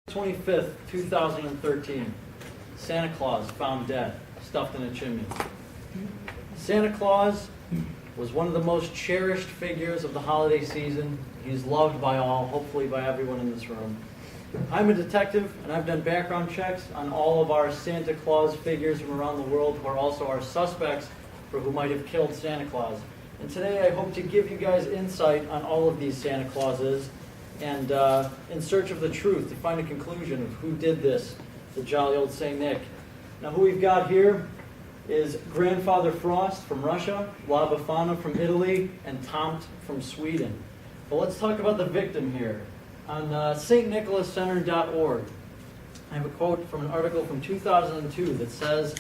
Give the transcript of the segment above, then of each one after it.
25th, 2013, Santa Claus found dead, stuffed in a chimney. Santa Claus was one of the most cherished figures of the holiday season. He's loved by all, hopefully by everyone in this room. I'm a detective, and I've done background checks on all of our Santa Claus figures from around the world who are also our suspects for who might have killed Santa Claus. And today I hope to give you guys insight on all of these Santa Clauses and in search of the truth to find a conclusion of who did this, the jolly old Saint Nick. Now who we've got here is Grandfather Frost from Russia, La Befana from Italy, and Tomt from Sweden. But let's talk about the victim here. On stnicholascenter.org, I have a quote from an article from 2002 that says,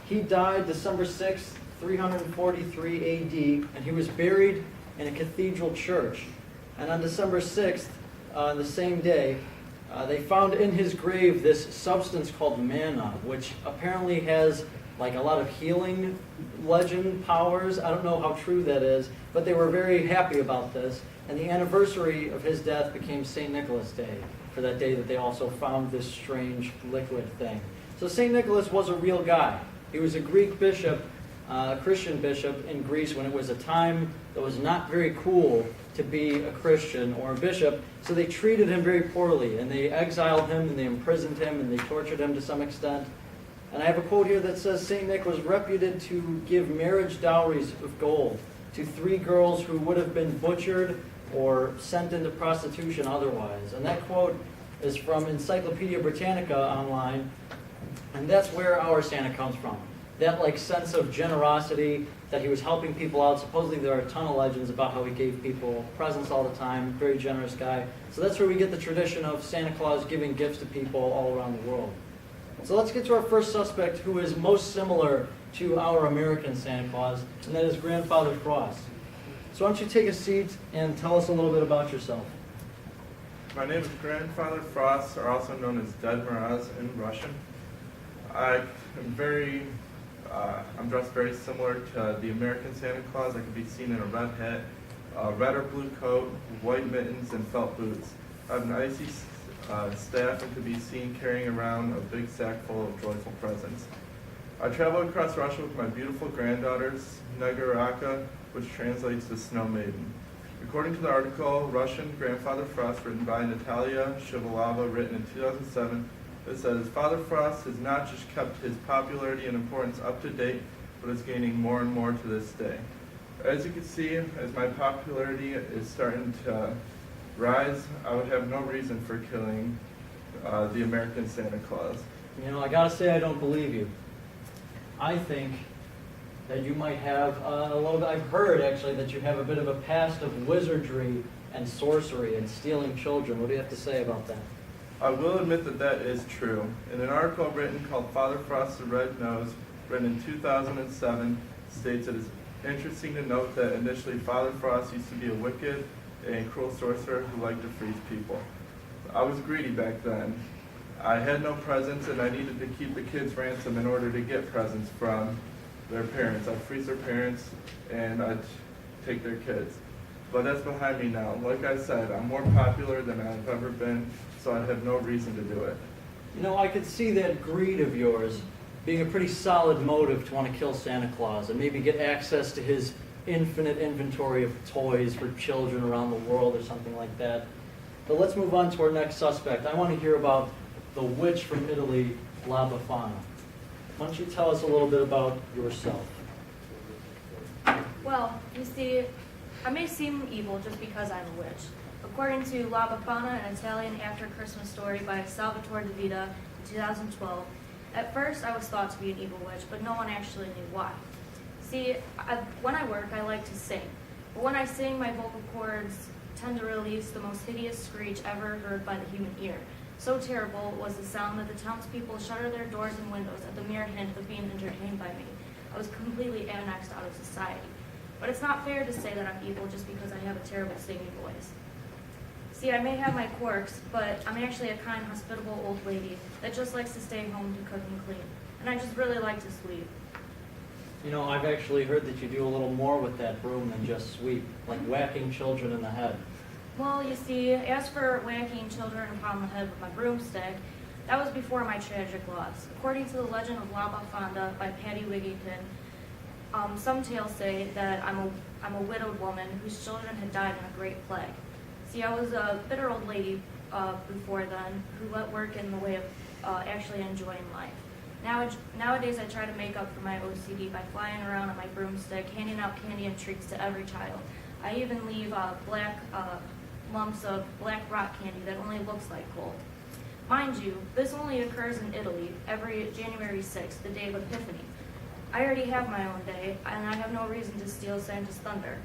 he died December 6th, 343 AD, and he was buried in a cathedral church. And on December 6th, the same day, they found in his grave this substance called manna, which apparently has like a lot of healing legend powers. I don't know how true that is, but they were very happy about this. And the anniversary of his death became St. Nicholas Day, for that day that they also found this strange liquid thing. So St. Nicholas was a real guy. He was a Greek bishop, a Christian bishop in Greece when it was a time that was not very cool to be a Christian or a bishop. So they treated him very poorly, and they exiled him, and they imprisoned him, and they tortured him to some extent. And I have a quote here that says, St. Nick was reputed to give marriage dowries of gold to 3 girls who would have been butchered or sent into prostitution otherwise. And that quote is from Encyclopedia Britannica online, and that's where our Santa comes from. That like sense of generosity, that he was helping people out. Supposedly there are a ton of legends about how he gave people presents all the time, very generous guy. So that's where we get the tradition of Santa Claus giving gifts to people all around the world. So let's get to our first suspect, who is most similar to our American Santa Claus, and that is Grandfather Frost. So why don't you take a seat and tell us a little bit about yourself. My name is Grandfather Frost, or also known as Ded Mraz in Russian. I'm dressed very similar to the American Santa Claus. I can be seen in a red hat, red or blue coat, white mittens, and felt boots. I have an icy staff and could be seen carrying around a big sack full of joyful presents. I travel across Russia with my beautiful granddaughters, Negoraka, which translates to Snow Maiden. According to the article, Russian Grandfather Frost, written by Natalia Shivalova, written in 2007, it says, Father Frost has not just kept his popularity and importance up to date, but is gaining more and more to this day. As you can see, as my popularity is starting to rise, I would have no reason for killing the American Santa Claus. You know, I gotta say I don't believe you. I think that you might have a little bit, I've heard actually that you have a bit of a past of wizardry and sorcery and stealing children. What do you have to say about that? I will admit that that is true. In an article written called Father Frost's Red Nose, written in 2007, states it is interesting to note that initially Father Frost used to be a wicked and cruel sorcerer who liked to freeze people. I was greedy back then. I had no presents, and I needed to keep the kids ransom in order to get presents from their parents. I'd freeze their parents, and I'd take their kids. But that's behind me now. Like I said, I'm more popular than I've ever been, so I'd have no reason to do it. You know, I could see that greed of yours being a pretty solid motive to want to kill Santa Claus and maybe get access to his infinite inventory of toys for children around the world or something like that. But let's move on to our next suspect. I want to hear about the witch from Italy, La Befana. Why don't you tell us a little bit about yourself? Well, you see, I may seem evil just because I'm a witch. According to La Befana, an Italian after-Christmas story by Salvatore De Vita in 2012, at first I was thought to be an evil witch, but no one actually knew why. See, when I work, I like to sing. But when I sing, my vocal cords tend to release the most hideous screech ever heard by the human ear. So terrible was the sound that the townspeople shuttered their doors and windows at the mere hint of being entertained by me. I was completely annexed out of society. But it's not fair to say that I'm evil just because I have a terrible singing voice. See, I may have my quirks, but I'm actually a kind, hospitable old lady that just likes to stay home to cook and clean. And I just really like to sweep. You know, I've actually heard that you do a little more with that broom than just sweep, like whacking children in the head. Well, you see, as for whacking children upon the head with my broomstick, that was before my tragic loss. According to the legend of La Befana by Patty Wigington, some tales say that I'm a widowed woman whose children had died in a great plague. See, I was a bitter old lady before then who let work in the way of actually enjoying life. Nowadays, I try to make up for my OCD by flying around on my broomstick, handing out candy and treats to every child. I even leave black lumps of black rock candy that only looks like gold. Mind you, this only occurs in Italy every January 6th, the day of Epiphany. I already have my own day, and I have no reason to steal Santa's thunder.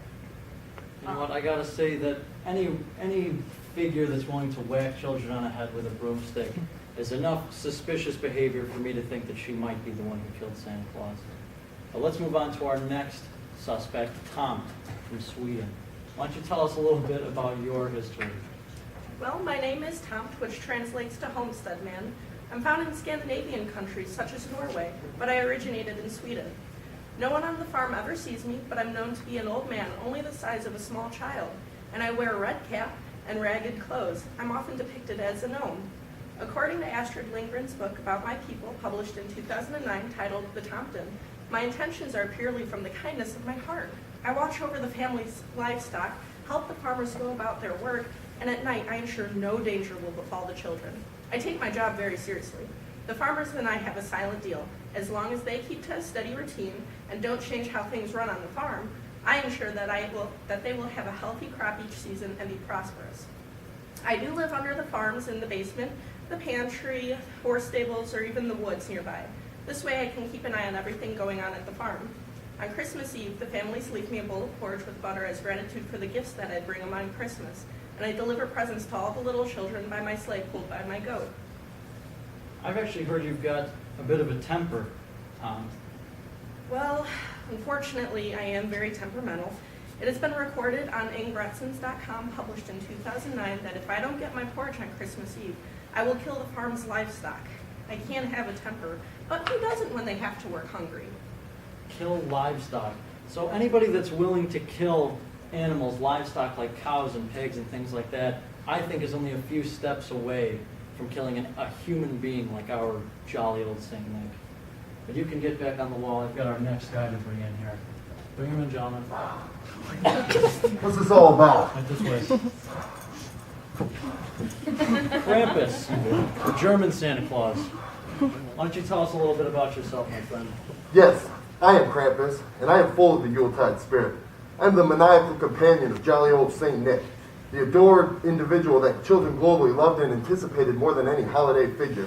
You know what, I gotta say that any figure that's willing to whack children on the head with a broomstick is enough suspicious behavior for me to think that she might be the one who killed Santa Claus. Let's move on to our next suspect, Tom from Sweden. Why don't you tell us a little bit about your history? Well, my name is Tomt, which translates to homestead man. I'm found in Scandinavian countries such as Norway, but I originated in Sweden. No one on the farm ever sees me, but I'm known to be an old man, only the size of a small child, and I wear a red cap and ragged clothes. I'm often depicted as a gnome. According to Astrid Lindgren's book about my people, published in 2009, titled The Tomten, my intentions are purely from the kindness of my heart. I watch over the family's livestock, help the farmers go about their work, and at night I ensure no danger will befall the children. I take my job very seriously. The farmers and I have a silent deal. As long as they keep to a steady routine and don't change how things run on the farm, I ensure that they will have a healthy crop each season and be prosperous. I do live under the farms in the basement, the pantry, horse stables, or even the woods nearby. This way I can keep an eye on everything going on at the farm. On Christmas Eve, the families leave me a bowl of porridge with butter as gratitude for the gifts that I bring them on Christmas, and I deliver presents to all the little children by my sleigh pulled by my goat. I've actually heard you've got a bit of a temper, Tom. Well, unfortunately, I am very temperamental. It has been recorded on ingbretsons.com, published in 2009, that if I don't get my porridge on Christmas Eve, I will kill the farm's livestock. I can have a temper, but who doesn't when they have to work hungry? Kill livestock. So anybody that's willing to kill animals, livestock like cows and pigs and things like that, I think is only a few steps away from killing a human being like our jolly old Saint Nick. But you can get back on the wall. I've got our next guy to bring in here. Bring him in, gentlemen. What's this all about? Right this way. Krampus, the German Santa Claus. Why don't you tell us a little bit about yourself, my friend? Yes, I am Krampus, and I am full of the Yuletide spirit. I am the maniacal companion of jolly old Saint Nick, the adored individual that children globally loved and anticipated more than any holiday figure,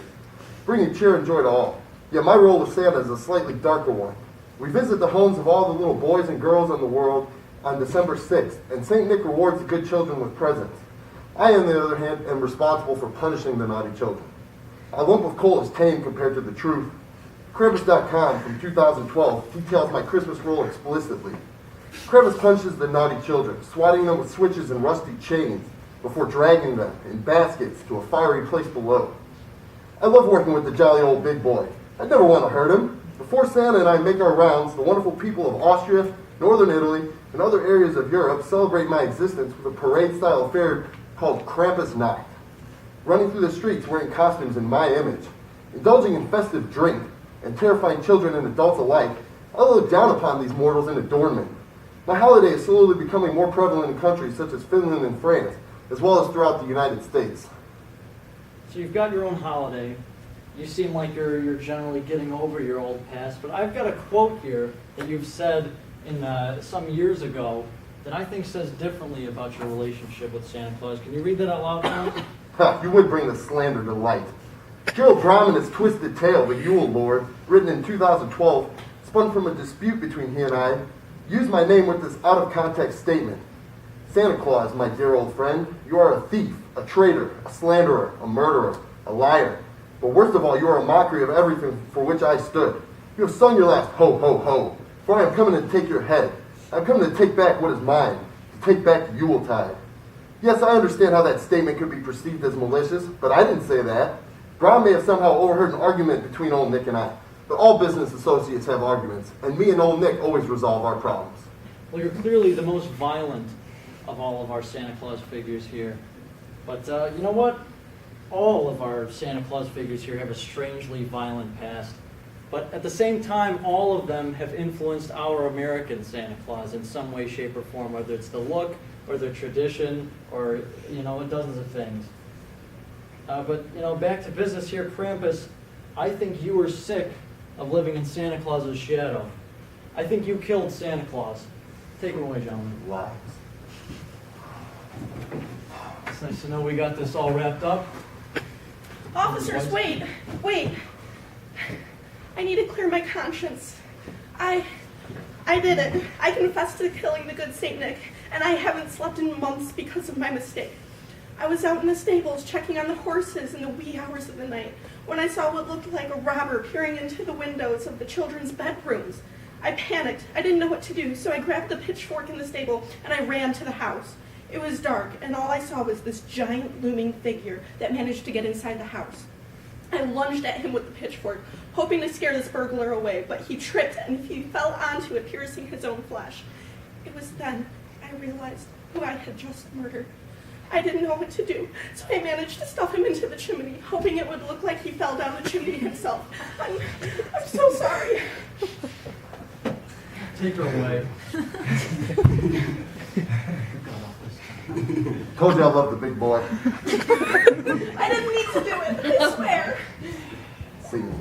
bringing cheer and joy to all. Yet my role with Santa is a slightly darker one. We visit the homes of all the little boys and girls in the world on December 6th, and Saint Nick rewards the good children with presents. I, on the other hand, am responsible for punishing the naughty children. A lump of coal is tame compared to the truth. Krampus.com from 2012 details my Christmas role explicitly. Krampus punches the naughty children, swatting them with switches and rusty chains before dragging them in baskets to a fiery place below. I love working with the jolly old big boy. I never want to hurt him. Before Santa and I make our rounds, the wonderful people of Austria, Northern Italy, and other areas of Europe celebrate my existence with a parade-style affair called Krampusnacht. Running through the streets wearing costumes in my image, indulging in festive drink, and terrifying children and adults alike, I look down upon these mortals in adornment. My holiday is slowly becoming more prevalent in countries such as Finland and France, as well as throughout the United States. So you've got your own holiday. You seem like you're generally getting over your old past, but I've got a quote here that you've said in some years ago that I think says differently about your relationship with Santa Claus. Can you read that out loud for me? Ha, you would bring the slander to light. Gerald Brahman's Twisted Tale, the Yule Lord, written in 2012, spun from a dispute between he and I, used my name with this out-of-context statement. Santa Claus, my dear old friend, you are a thief, a traitor, a slanderer, a murderer, a liar. But worst of all, you are a mockery of everything for which I stood. You have sung your last ho, ho, ho, for I am coming to take your head. I am coming to take back what is mine, to take back the Yuletide. Yes, I understand how that statement could be perceived as malicious, but I didn't say that. Brown may have somehow overheard an argument between Old Nick and I, but all business associates have arguments, and me and Old Nick always resolve our problems. Well, you're clearly the most violent of all of our Santa Claus figures here. But you know what? All of our Santa Claus figures here have a strangely violent past. But at the same time, all of them have influenced our American Santa Claus in some way, shape, or form, whether it's the look, or the tradition, or, dozens of things. But, back to business here, Krampus. I think you were sick of living in Santa Claus's shadow. I think you killed Santa Claus. Take it away, gentlemen. Lies. It's nice to know we got this all wrapped up. Officers, wait. I need to clear my conscience. I did it. I confessed to killing the good Saint Nick, and I haven't slept in months because of my mistake. I was out in the stables checking on the horses in the wee hours of the night when I saw what looked like a robber peering into the windows of the children's bedrooms. I panicked. I didn't know what to do, so I grabbed the pitchfork in the stable and I ran to the house. It was dark, and all I saw was this giant looming figure that managed to get inside the house. I lunged at him with the pitchfork, hoping to scare this burglar away, but he tripped and he fell onto it, piercing his own flesh. It was then I realized who I had just murdered. I didn't know what to do, so I managed to stuff him into the chimney, hoping it would look like he fell down the chimney himself. I'm so sorry. Take her away. Told you I love the big boy. I didn't mean to do it, I swear. See you.